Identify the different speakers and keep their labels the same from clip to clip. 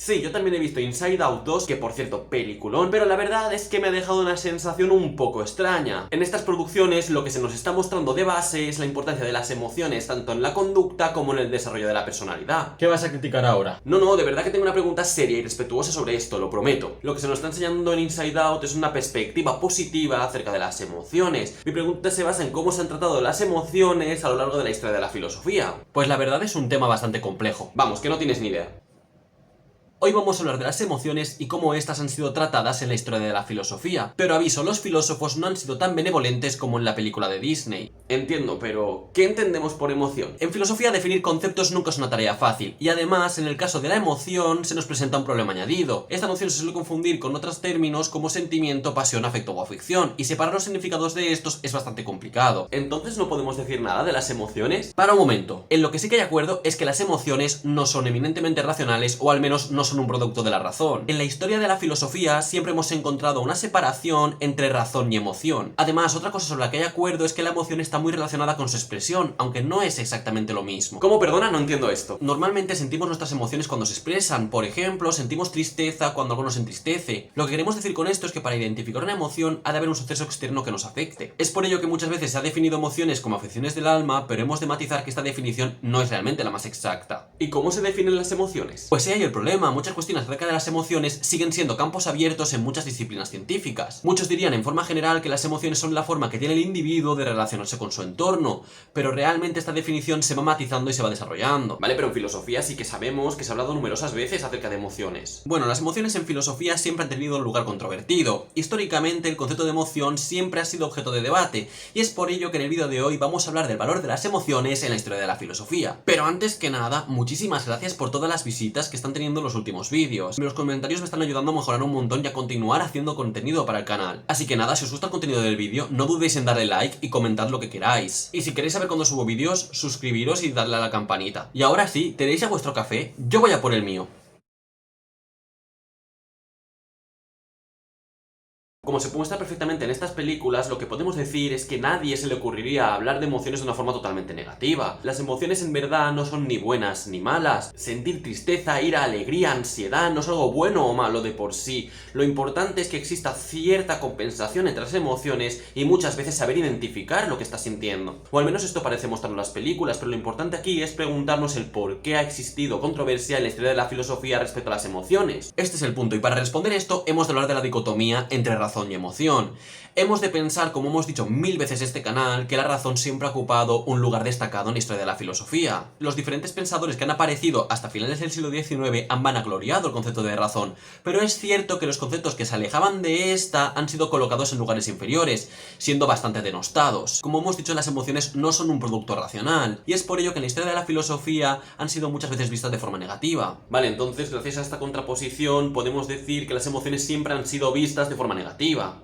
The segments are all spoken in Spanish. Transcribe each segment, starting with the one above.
Speaker 1: Sí, yo también he visto Inside Out 2, que por cierto, peliculón, pero la verdad es que me ha dejado una sensación un poco extraña. En estas producciones lo que se nos está mostrando de base es la importancia de las emociones, tanto en la conducta como en el desarrollo de la personalidad.
Speaker 2: ¿Qué vas a criticar ahora?
Speaker 1: No, de verdad que tengo una pregunta seria y respetuosa sobre esto, lo prometo. Lo que se nos está enseñando en Inside Out es una perspectiva positiva acerca de las emociones. Mi pregunta se basa en cómo se han tratado las emociones a lo largo de la historia de la filosofía.
Speaker 2: Pues la verdad es un tema bastante complejo.
Speaker 1: Vamos, que no tienes ni idea.
Speaker 2: Hoy vamos a hablar de las emociones y cómo estas han sido tratadas en la historia de la filosofía. Pero aviso, los filósofos no han sido tan benevolentes como en la película de Disney.
Speaker 1: Entiendo, pero ¿qué entendemos por emoción?
Speaker 2: En filosofía definir conceptos nunca es una tarea fácil, y además en el caso de la emoción se nos presenta un problema añadido. Esta noción se suele confundir con otros términos como sentimiento, pasión, afecto o afección, y separar los significados de estos es bastante complicado.
Speaker 1: ¿Entonces no podemos decir nada de las emociones?
Speaker 2: Para un momento, en lo que sí que hay acuerdo es que las emociones no son eminentemente racionales, o al menos no son un producto de la razón. En la historia de la filosofía siempre hemos encontrado una separación entre razón y emoción. Además, otra cosa sobre la que hay acuerdo es que la emoción está muy relacionada con su expresión, aunque no es exactamente lo mismo.
Speaker 1: ¿Cómo? Perdona, no entiendo esto.
Speaker 2: Normalmente sentimos nuestras emociones cuando se expresan. Por ejemplo, sentimos tristeza cuando algo nos entristece. Lo que queremos decir con esto es que para identificar una emoción ha de haber un suceso externo que nos afecte. Es por ello que muchas veces se ha definido emociones como afecciones del alma, pero hemos de matizar que esta definición no es realmente la más exacta.
Speaker 1: ¿Y cómo se definen las emociones?
Speaker 2: Pues ahí hay el problema. Muchas cuestiones acerca de las emociones siguen siendo campos abiertos en muchas disciplinas científicas. Muchos dirían en forma general que las emociones son la forma que tiene el individuo de relacionarse con su entorno, pero realmente esta definición se va matizando y se va desarrollando.
Speaker 1: Vale, pero en filosofía sí que sabemos que se ha hablado numerosas veces acerca de emociones.
Speaker 2: Bueno, las emociones en filosofía siempre han tenido un lugar controvertido. Históricamente el concepto de emoción siempre ha sido objeto de debate, y es por ello que en el vídeo de hoy vamos a hablar del valor de las emociones en la historia de la filosofía. Pero antes que nada, muchísimas gracias por todas las visitas que están teniendo los últimos vídeos. Los comentarios me están ayudando a mejorar un montón y a continuar haciendo contenido para el canal. Así que nada, si os gusta el contenido del vídeo, no dudéis en darle like y comentad lo que queráis. Y si queréis saber cuándo subo vídeos, suscribiros y darle a la campanita. Y ahora sí, ¿tenéis ya vuestro café? Yo voy a por el mío.
Speaker 1: Como se muestra perfectamente en estas películas, lo que podemos decir es que nadie se le ocurriría hablar de emociones de una forma totalmente negativa. Las emociones en verdad no son ni buenas ni malas. Sentir tristeza, ira, alegría, ansiedad no es algo bueno o malo de por sí. Lo importante es que exista cierta compensación entre las emociones y muchas veces saber identificar lo que estás sintiendo. O al menos esto parece mostrarlo en las películas, pero lo importante aquí es preguntarnos el por qué ha existido controversia en la historia de la filosofía respecto a las emociones.
Speaker 2: Este es el punto, y para responder esto hemos de hablar de la dicotomía entre razón y emoción. Hemos de pensar, como hemos dicho 1000 veces en este canal, que la razón siempre ha ocupado un lugar destacado en la historia de la filosofía. Los diferentes pensadores que han aparecido hasta finales del siglo XIX han vanagloriado el concepto de razón, pero es cierto que los conceptos que se alejaban de esta han sido colocados en lugares inferiores, siendo bastante denostados. Como hemos dicho, las emociones no son un producto racional, y es por ello que en la historia de la filosofía han sido muchas veces vistas de forma negativa.
Speaker 1: Vale, entonces gracias a esta contraposición podemos decir que las emociones siempre han sido vistas de forma negativa.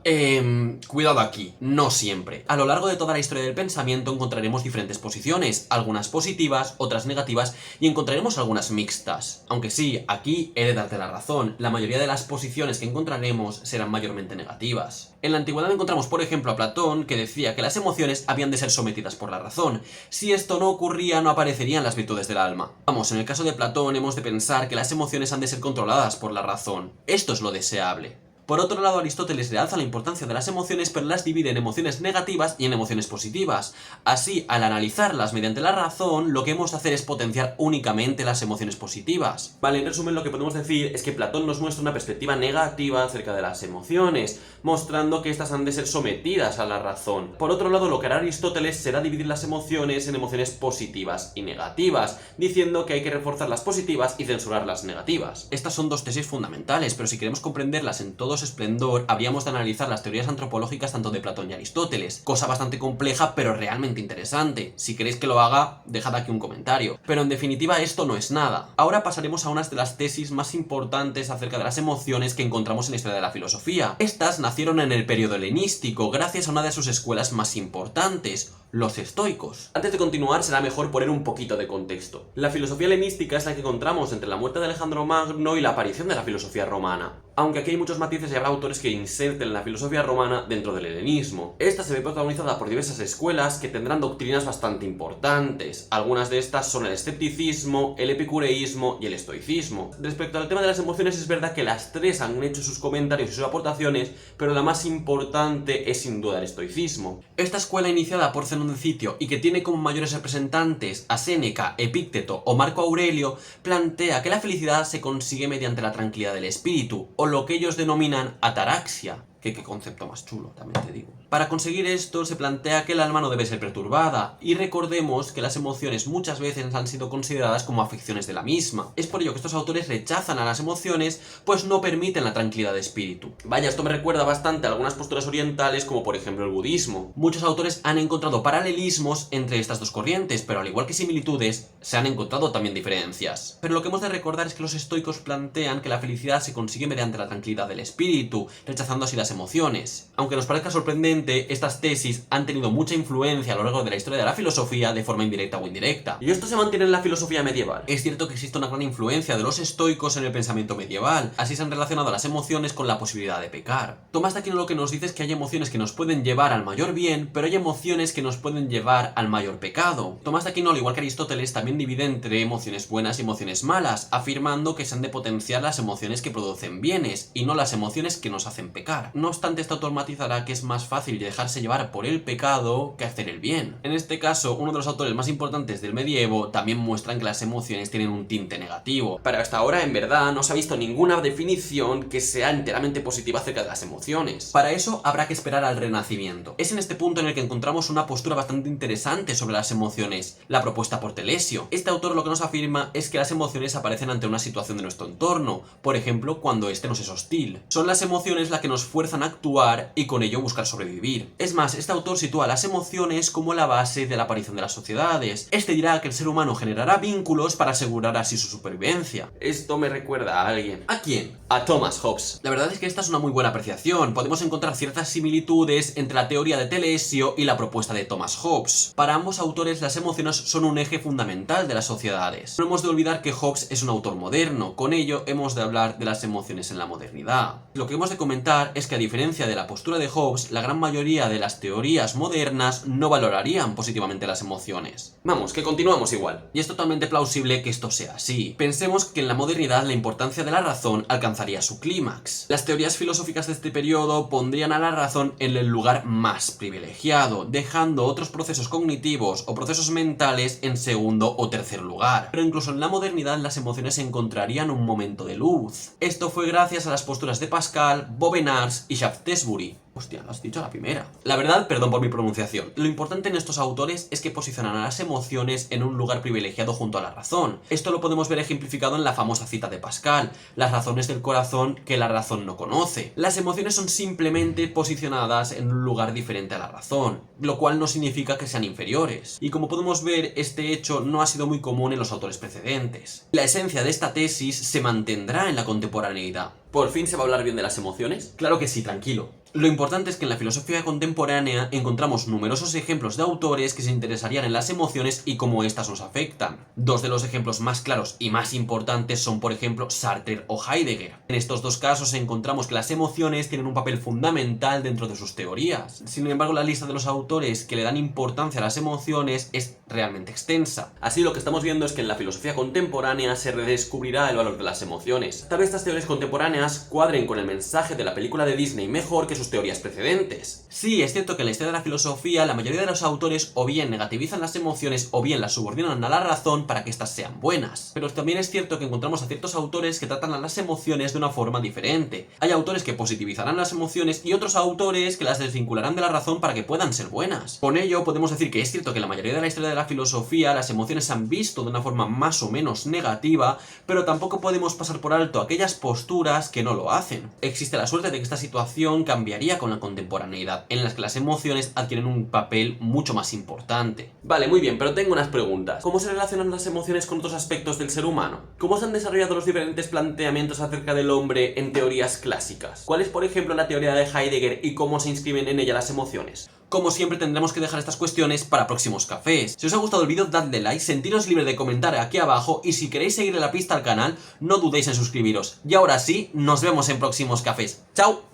Speaker 2: Cuidado aquí, no siempre. A lo largo de toda la historia del pensamiento encontraremos diferentes posiciones, algunas positivas, otras negativas, y encontraremos algunas mixtas. Aunque sí, aquí he de darte la razón, la mayoría de las posiciones que encontraremos serán mayormente negativas. En la antigüedad encontramos, por ejemplo, a Platón, que decía que las emociones habían de ser sometidas por la razón. Si esto no ocurría, no aparecerían las virtudes del alma. Vamos, en el caso de Platón hemos de pensar que las emociones han de ser controladas por la razón. Esto es lo deseable. Por otro lado, Aristóteles realza la importancia de las emociones, pero las divide en emociones negativas y en emociones positivas. Así, al analizarlas mediante la razón, lo que hemos de hacer es potenciar únicamente las emociones positivas.
Speaker 1: Vale, en resumen lo que podemos decir es que Platón nos muestra una perspectiva negativa acerca de las emociones, mostrando que estas han de ser sometidas a la razón. Por otro lado, lo que hará Aristóteles será dividir las emociones en emociones positivas y negativas, diciendo que hay que reforzar las positivas y censurar las negativas.
Speaker 2: Estas son dos tesis fundamentales, pero si queremos comprenderlas en todo su esplendor, habríamos de analizar las teorías antropológicas tanto de Platón y Aristóteles, cosa bastante compleja pero realmente interesante. Si queréis que lo haga, dejad aquí un comentario. Pero en definitiva esto no es nada. Ahora pasaremos a unas de las tesis más importantes acerca de las emociones que encontramos en la historia de la filosofía. Estas nacieron en el periodo helenístico, gracias a una de sus escuelas más importantes, los estoicos.
Speaker 1: Antes de continuar, será mejor poner un poquito de contexto. La filosofía helenística es la que encontramos entre la muerte de Alejandro Magno y la aparición de la filosofía romana. Aunque aquí hay muchos matices y habrá autores que inserten la filosofía romana dentro del helenismo. Esta se ve protagonizada por diversas escuelas que tendrán doctrinas bastante importantes. Algunas de estas son el escepticismo, el epicureísmo y el estoicismo. Respecto al tema de las emociones, es verdad que las tres han hecho sus comentarios y sus aportaciones, pero la más importante es sin duda el estoicismo.
Speaker 2: Esta escuela, iniciada por Zenón de Citio y que tiene como mayores representantes a Séneca, Epícteto o Marco Aurelio, plantea que la felicidad se consigue mediante la tranquilidad del espíritu, o lo que ellos denominan ataraxia. Qué concepto más chulo, también te digo. Para conseguir esto se plantea que el alma no debe ser perturbada, y recordemos que las emociones muchas veces han sido consideradas como afecciones de la misma. Es por ello que estos autores rechazan a las emociones, pues no permiten la tranquilidad de espíritu.
Speaker 1: Vaya, esto me recuerda bastante a algunas posturas orientales, como por ejemplo el budismo.
Speaker 2: Muchos autores han encontrado paralelismos entre estas dos corrientes, pero al igual que similitudes, se han encontrado también diferencias. Pero lo que hemos de recordar es que los estoicos plantean que la felicidad se consigue mediante la tranquilidad del espíritu, rechazando así las emociones. Aunque nos parezca sorprendente, estas tesis han tenido mucha influencia a lo largo de la historia de la filosofía de forma indirecta o indirecta.
Speaker 1: ¿Y esto se mantiene en la filosofía medieval?
Speaker 2: Es cierto que existe una gran influencia de los estoicos en el pensamiento medieval, así se han relacionado las emociones con la posibilidad de pecar. Tomás de Aquino lo que nos dice es que hay emociones que nos pueden llevar al mayor bien, pero hay emociones que nos pueden llevar al mayor pecado. Tomás de Aquino, al igual que Aristóteles, también divide entre emociones buenas y emociones malas, afirmando que se han de potenciar las emociones que producen bienes, y no las emociones que nos hacen pecar. No obstante, este autor matizará que es más fácil dejarse llevar por el pecado que hacer el bien. En este caso, uno de los autores más importantes del medievo también muestran que las emociones tienen un tinte negativo.
Speaker 1: Pero hasta ahora, en verdad, no se ha visto ninguna definición que sea enteramente positiva acerca de las emociones.
Speaker 2: Para eso habrá que esperar al Renacimiento. Es en este punto en el que encontramos una postura bastante interesante sobre las emociones, la propuesta por Telesio. Este autor lo que nos afirma es que las emociones aparecen ante una situación de nuestro entorno, por ejemplo, cuando este nos es hostil. Son las emociones las que nos fuerzan a actuar y con ello buscar sobrevivir. Es más, este autor sitúa las emociones como la base de la aparición de las sociedades. Este dirá que el ser humano generará vínculos para asegurar así su supervivencia.
Speaker 1: Esto me recuerda a alguien.
Speaker 2: ¿A quién?
Speaker 1: A Thomas Hobbes.
Speaker 2: La verdad es que esta es una muy buena apreciación. Podemos encontrar ciertas similitudes entre la teoría de Telesio y la propuesta de Thomas Hobbes. Para ambos autores, las emociones son un eje fundamental de las sociedades. No hemos de olvidar que Hobbes es un autor moderno. Con ello, hemos de hablar de las emociones en la modernidad. Lo que hemos de comentar es que, a diferencia de la postura de Hobbes, la gran mayoría de las teorías modernas no valorarían positivamente las emociones.
Speaker 1: Vamos, que continuamos igual.
Speaker 2: Y es totalmente plausible que esto sea así. Pensemos que en la modernidad la importancia de la razón alcanzaría su clímax. Las teorías filosóficas de este periodo pondrían a la razón en el lugar más privilegiado, dejando otros procesos cognitivos o procesos mentales en segundo o tercer lugar. Pero incluso en la modernidad las emociones encontrarían un momento de luz. Esto fue gracias a las posturas de Pascal, Vauvenargues y Shaftesbury. Hostia, lo has dicho a la primera. La verdad, perdón por mi pronunciación. Lo importante en estos autores es que posicionan a las emociones en un lugar privilegiado junto a la razón. Esto lo podemos ver ejemplificado en la famosa cita de Pascal: las razones del corazón que la razón no conoce. Las emociones son simplemente posicionadas en un lugar diferente a la razón, lo cual no significa que sean inferiores. Y como podemos ver, este hecho no ha sido muy común en los autores precedentes. La esencia de esta tesis se mantendrá en la contemporaneidad.
Speaker 1: ¿Por fin se va a hablar bien de las emociones?
Speaker 2: Claro que sí, tranquilo. Lo importante es que en la filosofía contemporánea encontramos numerosos ejemplos de autores que se interesarían en las emociones y cómo éstas nos afectan. Dos de los ejemplos más claros y más importantes son, por ejemplo, Sartre o Heidegger. En estos dos casos encontramos que las emociones tienen un papel fundamental dentro de sus teorías. Sin embargo, la lista de los autores que le dan importancia a las emociones es realmente extensa.
Speaker 1: Así, lo que estamos viendo es que en la filosofía contemporánea se redescubrirá el valor de las emociones. Tal vez estas teorías contemporáneas cuadren con el mensaje de la película de Disney mejor que sus teorías precedentes.
Speaker 2: Sí, es cierto que en la historia de la filosofía la mayoría de los autores o bien negativizan las emociones o bien las subordinan a la razón para que éstas sean buenas. Pero también es cierto que encontramos a ciertos autores que tratan a las emociones de una forma diferente. Hay autores que positivizarán las emociones y otros autores que las desvincularán de la razón para que puedan ser buenas. Con ello podemos decir que es cierto que en la mayoría de la historia de la filosofía las emociones se han visto de una forma más o menos negativa, pero tampoco podemos pasar por alto aquellas posturas que no lo hacen. Existe la suerte de que esta situación cambie cambiaría con la contemporaneidad, en las que las emociones adquieren un papel mucho más importante.
Speaker 1: Vale, muy bien, pero tengo unas preguntas. ¿Cómo se relacionan las emociones con otros aspectos del ser humano? ¿Cómo se han desarrollado los diferentes planteamientos acerca del hombre en teorías clásicas? ¿Cuál es, por ejemplo, la teoría de Heidegger y cómo se inscriben en ella las emociones?
Speaker 2: Como siempre tendremos que dejar estas cuestiones para próximos cafés. Si os ha gustado el vídeo, dadle like, sentiros libre de comentar aquí abajo y si queréis seguirle la pista al canal, no dudéis en suscribiros. Y ahora sí, nos vemos en próximos cafés. ¡Chao!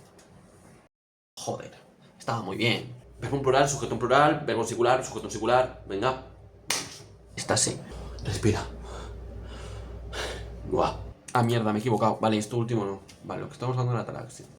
Speaker 2: Joder, estaba muy bien.
Speaker 1: Verbo en plural, sujeto en plural, verbo en singular, sujeto en singular. Venga.
Speaker 2: Está así.
Speaker 1: Respira. Buah.
Speaker 2: Ah, mierda, me he equivocado. Vale, esto último no. Vale, lo que estamos hablando de la ataraxia.